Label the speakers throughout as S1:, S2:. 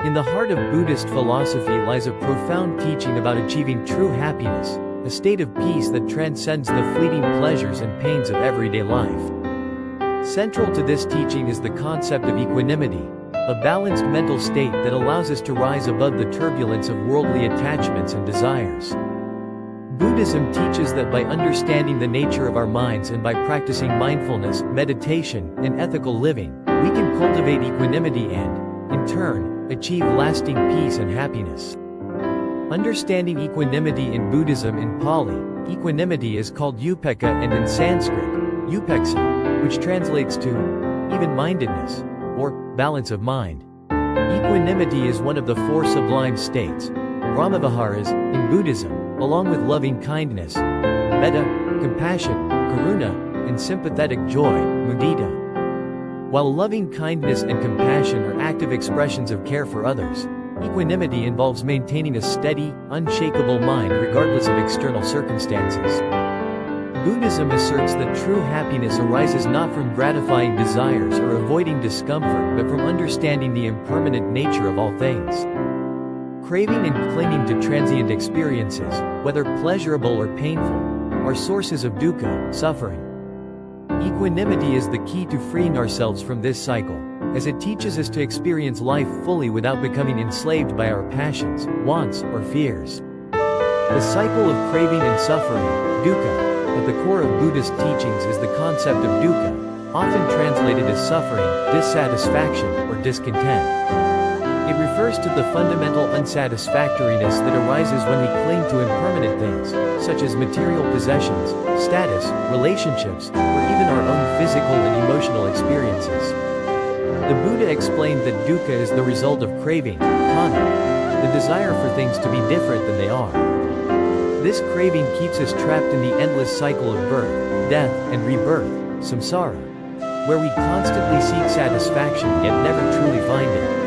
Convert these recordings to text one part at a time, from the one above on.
S1: In the heart of Buddhist philosophy lies a profound teaching about achieving true happiness, a state of peace that transcends the fleeting pleasures and pains of everyday life. Central to this teaching is the concept of equanimity, a balanced mental state that allows us to rise above the turbulence of worldly attachments and desires. Buddhism teaches that by understanding the nature of our minds and by practicing mindfulness, meditation, and ethical living, we can cultivate equanimity and, in turn, achieve lasting peace and happiness. Understanding equanimity in Buddhism. In Pali, equanimity is called upekkha, and in Sanskrit, upeksa, which translates to even-mindedness, or balance of mind. Equanimity is one of the four sublime states, Brahmaviharas, in Buddhism, along with loving kindness, metta, compassion, karuna, and sympathetic joy, mudita. While loving kindness and compassion are active expressions of care for others, equanimity involves maintaining a steady, unshakable mind regardless of external circumstances. Buddhism asserts that true happiness arises not from gratifying desires or avoiding discomfort but from understanding the impermanent nature of all things. Craving and clinging to transient experiences, whether pleasurable or painful, are sources of dukkha, suffering. Equanimity is the key to freeing ourselves from this cycle, as it teaches us to experience life fully without becoming enslaved by our passions, wants, or fears. The cycle of craving and suffering, dukkha, at the core of Buddhist teachings is the concept of dukkha, often translated as suffering, dissatisfaction, or discontent. It refers to the fundamental unsatisfactoriness that arises when we cling to impermanent things, such as material possessions, status, relationships, or even our own physical and emotional experiences. The Buddha explained that dukkha is the result of craving, tanha, the desire for things to be different than they are. This craving keeps us trapped in the endless cycle of birth, death, and rebirth, samsara, where we constantly seek satisfaction yet never truly find it.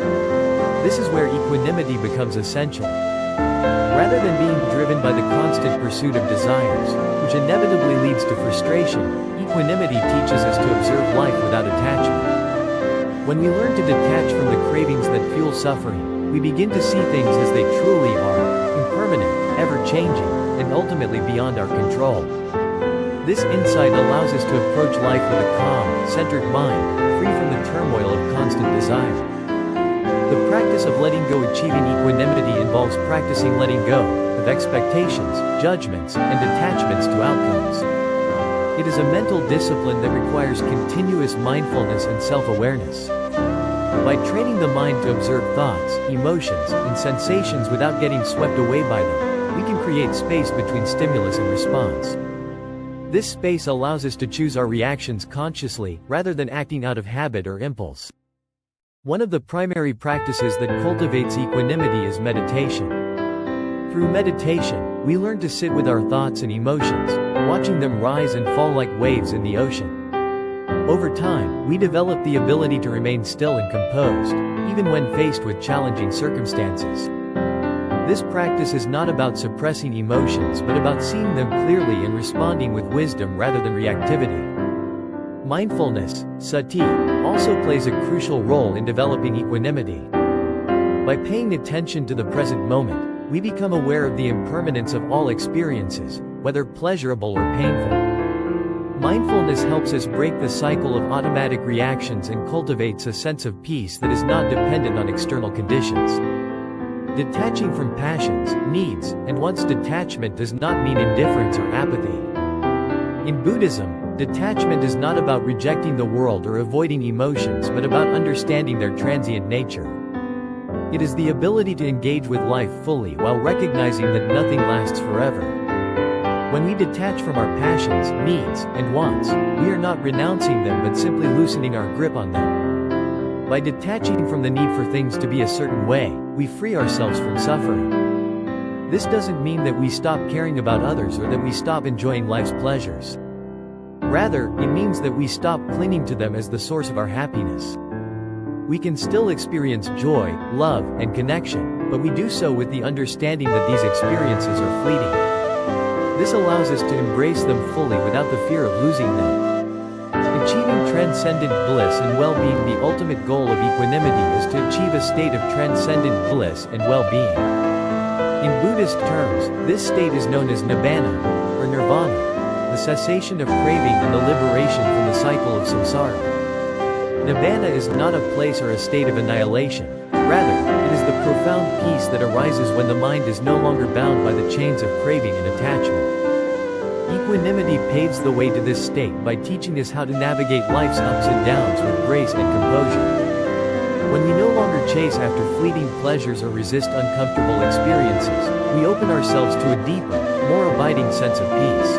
S1: This is where equanimity becomes essential. Rather than being driven by the constant pursuit of desires, which inevitably leads to frustration, equanimity teaches us to observe life without attachment. When we learn to detach from the cravings that fuel suffering, we begin to see things as they truly are, impermanent, ever-changing, and ultimately beyond our control. This insight allows us to approach life with a calm, centered mind, free from the turmoil of constant desire. The practice of letting go. Achieving equanimity involves practicing letting go of expectations, judgments, and attachments to outcomes. It is a mental discipline that requires continuous mindfulness and self-awareness. By training the mind to observe thoughts, emotions, and sensations without getting swept away by them, we can create space between stimulus and response. This space allows us to choose our reactions consciously, rather than acting out of habit or impulse. One of the primary practices that cultivates equanimity is meditation. Through meditation, we learn to sit with our thoughts and emotions, watching them rise and fall like waves in the ocean. Over time, we develop the ability to remain still and composed, even when faced with challenging circumstances. This practice is not about suppressing emotions but about seeing them clearly and responding with wisdom rather than reactivity. Mindfulness, sati, also plays a crucial role in developing equanimity. By paying attention to the present moment, we become aware of the impermanence of all experiences, whether pleasurable or painful. Mindfulness helps us break the cycle of automatic reactions and cultivates a sense of peace that is not dependent on external conditions. Detaching from passions, needs, and wants. Detachment does not mean indifference or apathy. In Buddhism, detachment is not about rejecting the world or avoiding emotions but about understanding their transient nature. It is the ability to engage with life fully while recognizing that nothing lasts forever. When we detach from our passions, needs, and wants, we are not renouncing them but simply loosening our grip on them. By detaching from the need for things to be a certain way, we free ourselves from suffering. This doesn't mean that we stop caring about others or that we stop enjoying life's pleasures. Rather, it means that we stop clinging to them as the source of our happiness. We can still experience joy, love, and connection, but we do so with the understanding that these experiences are fleeting. This allows us to embrace them fully without the fear of losing them. Achieving transcendent bliss and well-being. The ultimate goal of equanimity is to achieve a state of transcendent bliss and well-being. In Buddhist terms, this state is known as nibbana, or nirvana, the cessation of craving and the liberation from the cycle of samsara. Nibbana is not a place or a state of annihilation. Rather, it is the profound peace that arises when the mind is no longer bound by the chains of craving and attachment. Equanimity paves the way to this state by teaching us how to navigate life's ups and downs with grace and composure. When we no longer chase after fleeting pleasures or resist uncomfortable experiences, we open ourselves to a deeper, more abiding sense of peace.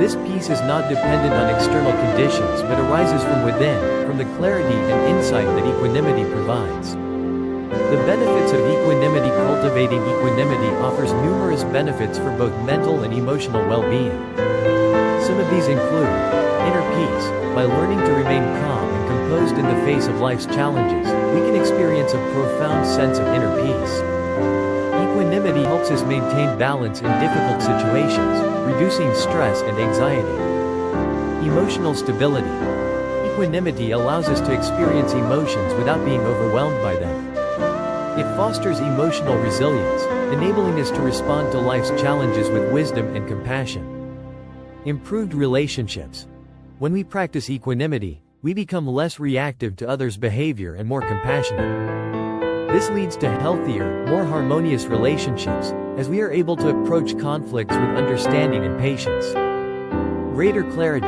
S1: This peace is not dependent on external conditions but arises from within, from the clarity and insight that equanimity provides. The benefits of equanimity. Cultivating equanimity offers numerous benefits for both mental and emotional well-being. Some of these include inner peace. By learning to remain calm and composed in the face of life's challenges, we can experience a profound sense of inner peace. Equanimity helps us maintain balance in difficult situations, reducing stress and anxiety. Emotional stability. Equanimity allows us to experience emotions without being overwhelmed by them. It fosters emotional resilience, enabling us to respond to life's challenges with wisdom and compassion. Improved relationships. When we practice equanimity, we become less reactive to others' behavior and more compassionate. This leads to healthier, more harmonious relationships, as we are able to approach conflicts with understanding and patience. Greater clarity.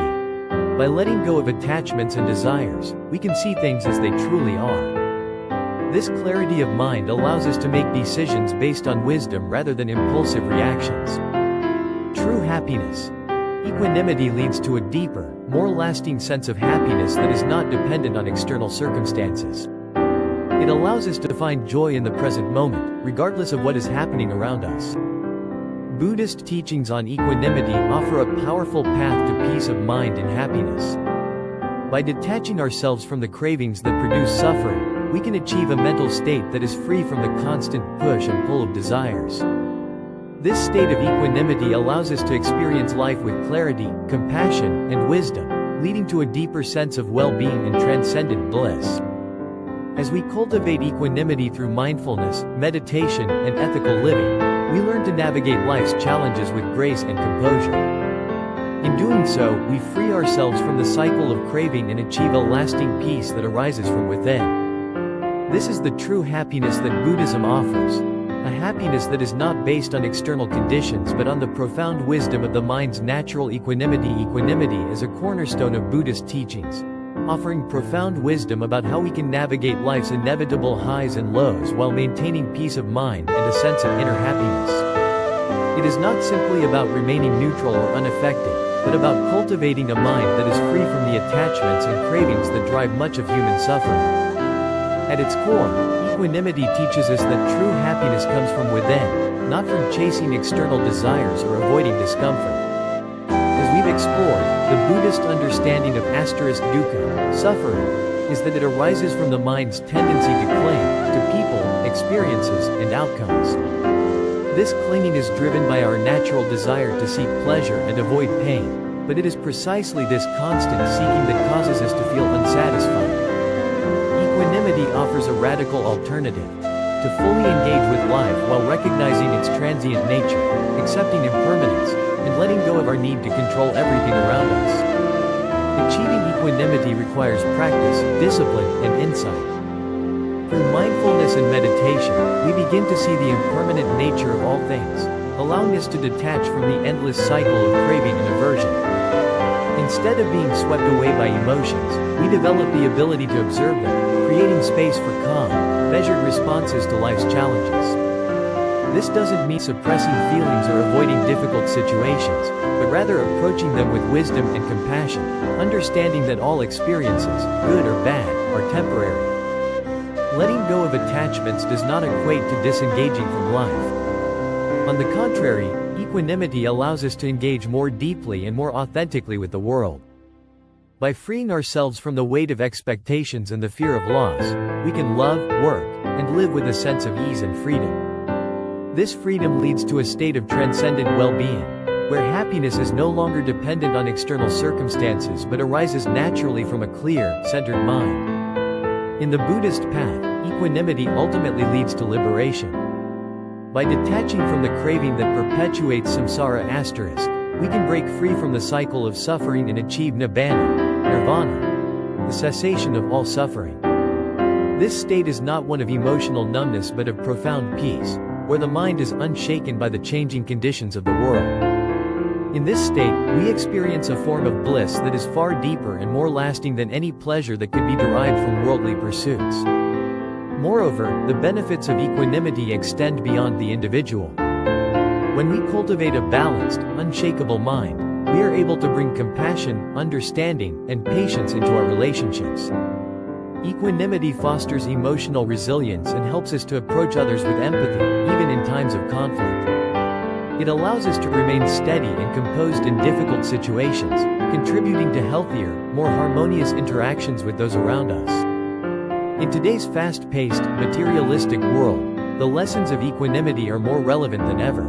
S1: By letting go of attachments and desires, we can see things as they truly are. This clarity of mind allows us to make decisions based on wisdom rather than impulsive reactions. True happiness. Equanimity leads to a deeper, more lasting sense of happiness that is not dependent on external circumstances. It allows us to find joy in the present moment, regardless of what is happening around us. Buddhist teachings on equanimity offer a powerful path to peace of mind and happiness. By detaching ourselves from the cravings that produce suffering, we can achieve a mental state that is free from the constant push and pull of desires. This state of equanimity allows us to experience life with clarity, compassion, and wisdom, leading to a deeper sense of well-being and transcendent bliss. As we cultivate equanimity through mindfulness, meditation, and ethical living, we learn to navigate life's challenges with grace and composure. In doing so, we free ourselves from the cycle of craving and achieve a lasting peace that arises from within. This is the true happiness that Buddhism offers, a happiness that is not based on external conditions but on the profound wisdom of the mind's natural equanimity. Equanimity is a cornerstone of Buddhist teachings, offering profound wisdom about how we can navigate life's inevitable highs and lows while maintaining peace of mind and a sense of inner happiness. It is not simply about remaining neutral or unaffected, but about cultivating a mind that is free from the attachments and cravings that drive much of human suffering. At its core, equanimity teaches us that true happiness comes from within, not from chasing external desires or avoiding discomfort. As we've explored, the Buddhist understanding of dukkha, suffering, is that it arises from the mind's tendency to cling to people, experiences, and outcomes. This clinging is driven by our natural desire to seek pleasure and avoid pain, but it is precisely this constant seeking that causes us to feel unsatisfied. Equanimity offers a radical alternative: to fully engage with life while recognizing its transient nature, accepting impermanence, and letting go of our need to control everything around us. Achieving equanimity requires practice, discipline, and insight. Through mindfulness and meditation, we begin to see the impermanent nature of all things, allowing us to detach from the endless cycle of craving and aversion. Instead of being swept away by emotions, we develop the ability to observe them, creating space for calm, measured responses to life's challenges. This doesn't mean suppressing feelings or avoiding difficult situations, but rather approaching them with wisdom and compassion, understanding that all experiences, good or bad, are temporary. Letting go of attachments does not equate to disengaging from life. On the contrary, equanimity allows us to engage more deeply and more authentically with the world. By freeing ourselves from the weight of expectations and the fear of loss, we can love, work, and live with a sense of ease and freedom. This freedom leads to a state of transcendent well-being, where happiness is no longer dependent on external circumstances but arises naturally from a clear, centered mind. In the Buddhist path, equanimity ultimately leads to liberation. By detaching from the craving that perpetuates samsara *, we can break free from the cycle of suffering and achieve nibbana, nirvana, the cessation of all suffering. This state is not one of emotional numbness but of profound peace, where the mind is unshaken by the changing conditions of the world. In this state, we experience a form of bliss that is far deeper and more lasting than any pleasure that could be derived from worldly pursuits. Moreover, the benefits of equanimity extend beyond the individual. When we cultivate a balanced, unshakable mind, we are able to bring compassion, understanding, and patience into our relationships. Equanimity fosters emotional resilience and helps us to approach others with empathy, even in times of conflict. It allows us to remain steady and composed in difficult situations, contributing to healthier, more harmonious interactions with those around us. In today's fast-paced, materialistic world, the lessons of equanimity are more relevant than ever.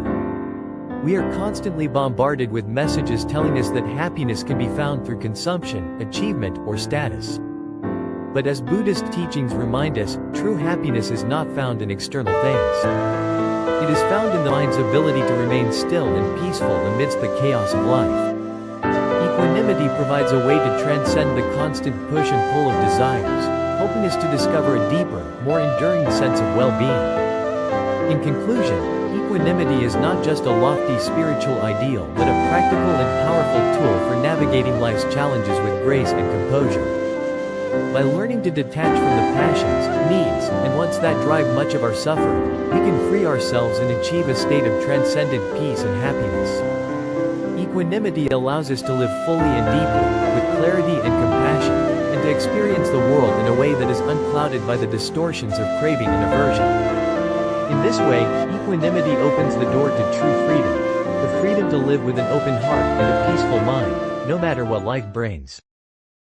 S1: We are constantly bombarded with messages telling us that happiness can be found through consumption, achievement, or status. But as Buddhist teachings remind us, true happiness is not found in external things. It is found in the mind's ability to remain still and peaceful amidst the chaos of life. Equanimity provides a way to transcend the constant push and pull of desires, helping us to discover a deeper, more enduring sense of well-being. In conclusion, equanimity is not just a lofty spiritual ideal but a practical and powerful tool for navigating life's challenges with grace and composure. By learning to detach from the passions, needs, and wants that drive much of our suffering, we can free ourselves and achieve a state of transcendent peace and happiness. Equanimity allows us to live fully and deeply, with clarity and compassion, and to experience the world in a way that is unclouded by the distortions of craving and aversion. In this way, equanimity opens the door to true freedom, the freedom to live with an open heart and a peaceful mind, no matter what life brings.